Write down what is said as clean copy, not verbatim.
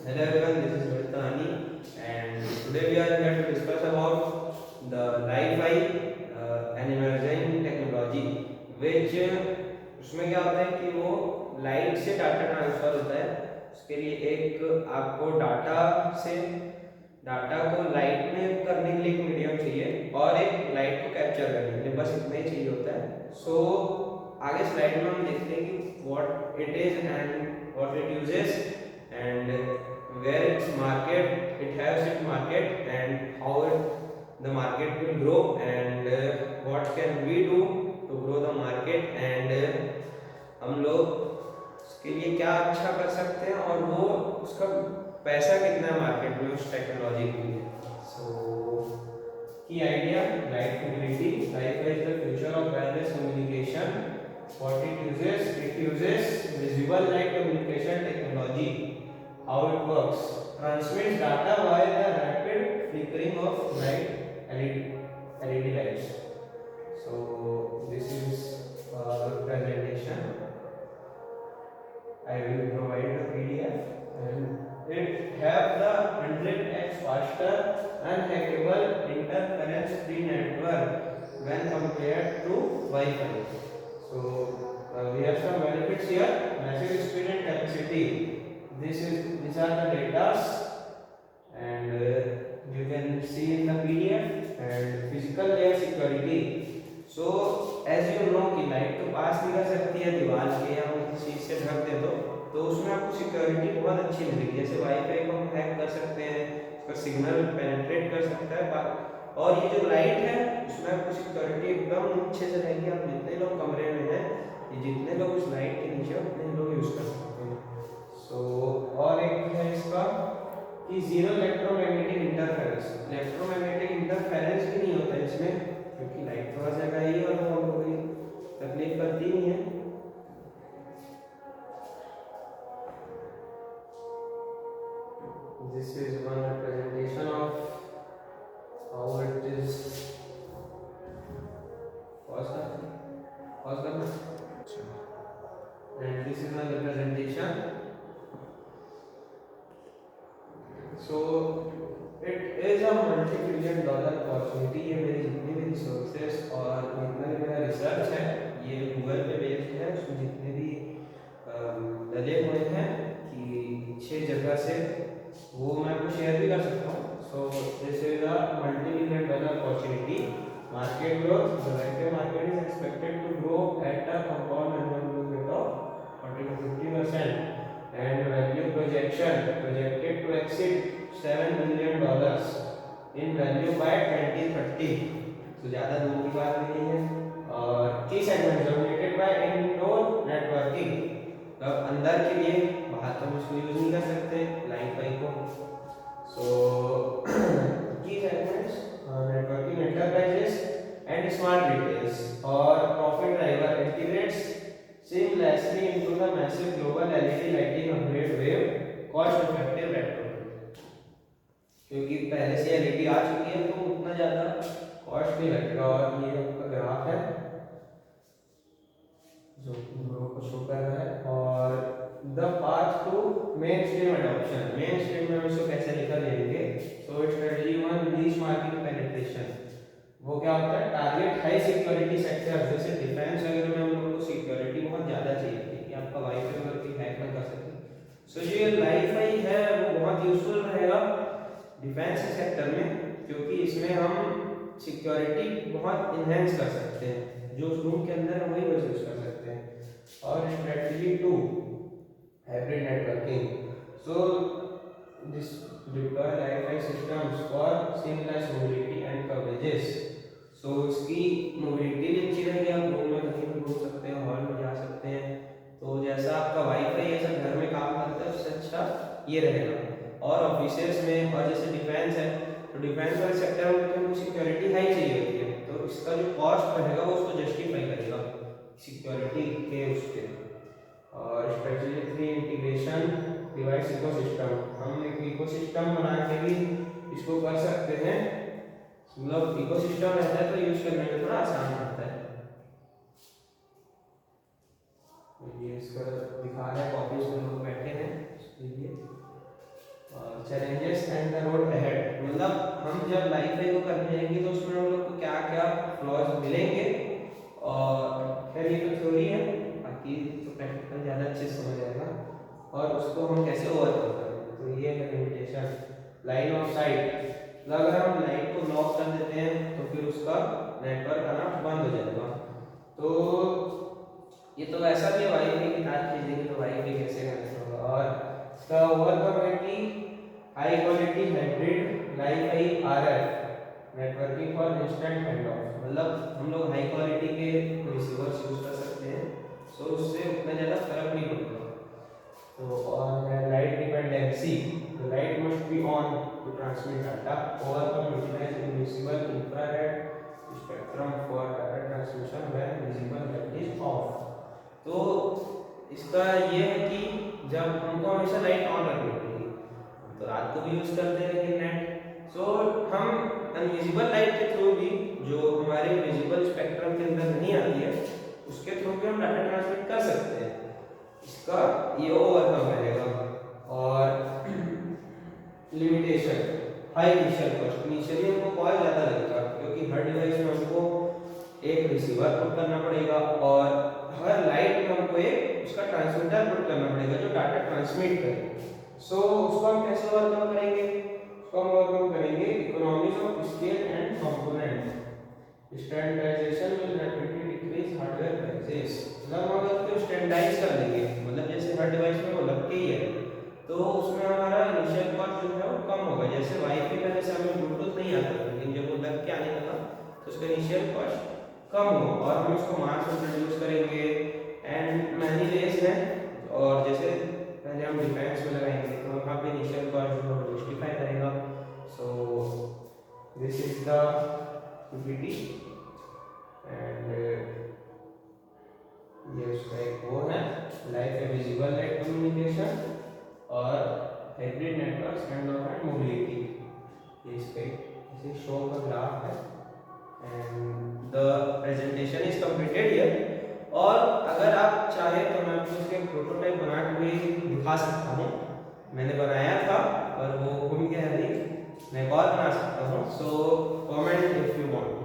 Hello everyone, this is Rohit Tahani and today we are here to discuss about the Wi-Fi an emerging technology which उसमें क्या होता है कि वो light से डाटा ट्रांसफर होता है। उसके लिए एक आपको डाटा को लाइट में करने के लिए एक मीडियम चाहिए और एक लाइट को कैप्चर करने के लिए, बस इतना ही चाहिए होता है। सो आगे स्लाइड में हम देखते हैं कि what it is and what it uses and where its market, it has its market and how the market will grow and what can we do to grow the market and हम लोग उसके लिए क्या अच्छा कर सकते हैं और वो उसका पैसा कितना है मार्केट में उस टेक्नोलॉजी के लिए। सो की idea light mobility, life is the future of wireless communication. What it uses visible light communication technology. How it works: transmits data via the rapid flickering of LED lights. So this is the presentation. I will provide the PDF and it have the 100x faster unhackable interference free network when compared to Wi-Fi. So we have some benefits here: massive speed and capacity. These are the datas and you can see in the PDF and physical layer security. So as you know कि light तो पास नहीं कर सकती है दीवार के या किसी चीज से ढक दे तो उसमें आपको सिक्योरिटी बहुत अच्छी मिलेगी। जैसे वाईफाई को हम हैक कर सकते हैं, उसका सिग्नल पेनिट्रेट कर सकता है, और ये जो लाइट है उसमें आपको सिक्योरिटी एकदम अच्छे से रहेगी। आप जितने लोग कमरे में हैं, जितने लोग उस लाइट के नीचे उतने लोग यूज कर सकते हैं। सो और एक है इसका कि zero electromagnetic interference. Electromagnetic interference भी नहीं होता है इसमें, क्योंकि लाइट थोड़ा जगह ही और वो हमको कोई तकलीफ करती नहीं है। This is one representation of how it is. Pause करना। And this is one representation. So it is a multi-billion dollar opportunity। ये मेरी जितनी भी रिसोर्सेस और जितना भी मेरा रिसर्च है ये गूगल पे बेस्ड है। उसमें जितने भी डले हुए हैं कि 6 जगह से, वो मैं आपको शेयर भी कर सकता हूँ। So this is a multi-billion dollar opportunity. Market growth: the Wi-Fi market is expected to grow at a compound annual growth rate of 40 to 50%. And value projected to exceed $7 billion in value by 2030. तो ज़्यादा दूर की बात नहीं है। और की segment dominated by indoor networking, अब अंदर के लिए, बाहर तो हम इसको यूज नहीं कर सकते वाईफाई को। सो की segments networking, enterprises and smart retails, और profit driver integrates seamlessly into the massive global LED lighting upgrade wave, cost effective retrofit। क्योंकि पहले से LED आ चुकी है तो उतना ज़्यादा कॉस्ट नहीं लगेगा। और ये आपका ग्राफ है जो ग्रो को शो कर रहा है। और the path to mainstream adoption, mainstream में हम इसको कैसे लेकर जाएंगे। So strategy 1, niche market penetration. वो क्या होता है, टारगेट हाई सिक्योरिटी सेक्टर, जैसे डिफेंस वगैरह में हम लोगों को सिक्योरिटी बहुत ज़्यादा चाहिए थी कि आपका वाईफाई वगैरह कोई हैक ना कर सके। सो जो ये वाईफाई है वो बहुत यूजफुल रहेगा डिफेंस सेक्टर में, क्योंकि इसमें हम सिक्योरिटी बहुत इन्हेंस कर सकते हैं। जो उस रूम के अंदर है वही बस यूज कर सकते हैं। और strategy 2, hybrid networking. So this deploy WiFi systems for seamless mobility and coverages. So इसकी मोबिलिटी भी अच्छी रहेगी, आप रूम में कहीं भी घूम सकते हैं, हॉल में जा सकते हैं। तो जैसा आपका वाईफाई ऐसा घर में काम करता है उससे अच्छा ये रहेगा। और ऑफिसेस में, और जैसे डिफेंस है तो डिफेंस वाले सेक्टर में तो सिक्योरिटी हाई चाहिए होती है, तो इसका जो कॉस्ट रहेगा वो उसको जस्टिफाई करेगा सिक्योरिटी के उसके। और स्ट्रेटजी 3, इंटीग्रेशन डिवाइस इकोसिस्टम। हम एक इकोसिस्टम बना के भी इसको कर सकते हैं, मतलब इकोसिस्टम रहता है तो यूज करने में थोड़ा आसान रहता है। ये इसका दिखा रहा है, ऑफिस में लोग बैठे हैं इसके लिए। वाईफाई को करने जाएंगे तो उसमें हम लोग को क्या क्या फ्लॉज मिलेंगे, और खैर ये तो थ्योरी है, बाकी तो प्रैक्टिकल ज़्यादा अच्छे से समझ आएगा, और उसको हम कैसे ओवरकम करें। तो ये है लिमिटेशन लाइन ऑफ साइट। अगर हम लाइट को ब्लॉक कर देते हैं तो फिर उसका नेटवर्क आना बंद हो जाएगा। तो ये तो ऐसा भी वाईफाई की तार खींचेंगे तो वाईफाई कैसे कनेक्ट होगा। और इसका ओवरकम है कि high quality hybrid wifi RF networking for instant hand of, मतलब हम लोग हाई क्वालिटी के रिसीवर्स यूज कर सकते हैं, सो उससे उतना ज़्यादा फर्क नहीं पड़ता। तो और light dependency, the light must be on to transmit data, overcome utilize invisible infrared spectrum for data transmission when visible light is off। तो इसका ये है कि जब हमको हमेशा लाइट ऑन रखनी पड़ेगी, तो रात को भी यूज करते हैं लेकिन नेट, सो हम अनविजिबल लाइट के थ्रू भी जो हमारे विजिबल स्पेक्ट्रम के अंदर नहीं आती है उसके थ्रू भी हम डाटा ट्रांसमिट कर सकते हैं। इसका ये ओवरकम करेगा। और limitation high initial cost, initially हमको कॉस्ट ज़्यादा लगेगा क्योंकि हर डिवाइस में हमको एक रिसीवर पुट करना पड़ेगा और हर लाइट में हमको एक उसका ट्रांसमीटर पुट करना पड़ेगा जो डाटा ट्रांसमिट करे। सो उसको हम कैसे ओवरकम करेंगे, उसको हम ओवरकम करेंगे economies of scale and component, standardisation will rapidly decrease hardware prices. मतलब हम अगर उसको स्टैंडर्डाइज कर देंगे, मतलब जैसे हर डिवाइस में वो लग के ही है, तो उसमें हमारा इनिशियल कॉस्ट जो है वो कम होगा। जैसे वाईफाई पहले से हमें ब्लूटूथ नहीं आता था, लेकिन जब वो लग के आने लगा तो उसका इनिशियल कॉस्ट कम हो और हम उसको मास में प्रोड्यूस करेंगे एंड मैनी वेज है। और जैसे पहले हम डिफेंस में लगाएंगे तो वहाँ पे इनिशियल कॉस्ट जो है जस्टिफाई करेगा। So this is the PPT and ये उसका एक वो है life a visible light communication और hybrid networks hand of and mobility. ये इसका इसे शो का ग्राफ है and the presentation is completed here. और अगर आप चाहे तो मैं आपको इसके प्रोटोटाइप बना के भी दिखा सकता हूँ, मैंने बनाया था और वो घूम गया है, मैं और बना सकता हूँ। So comment if you want.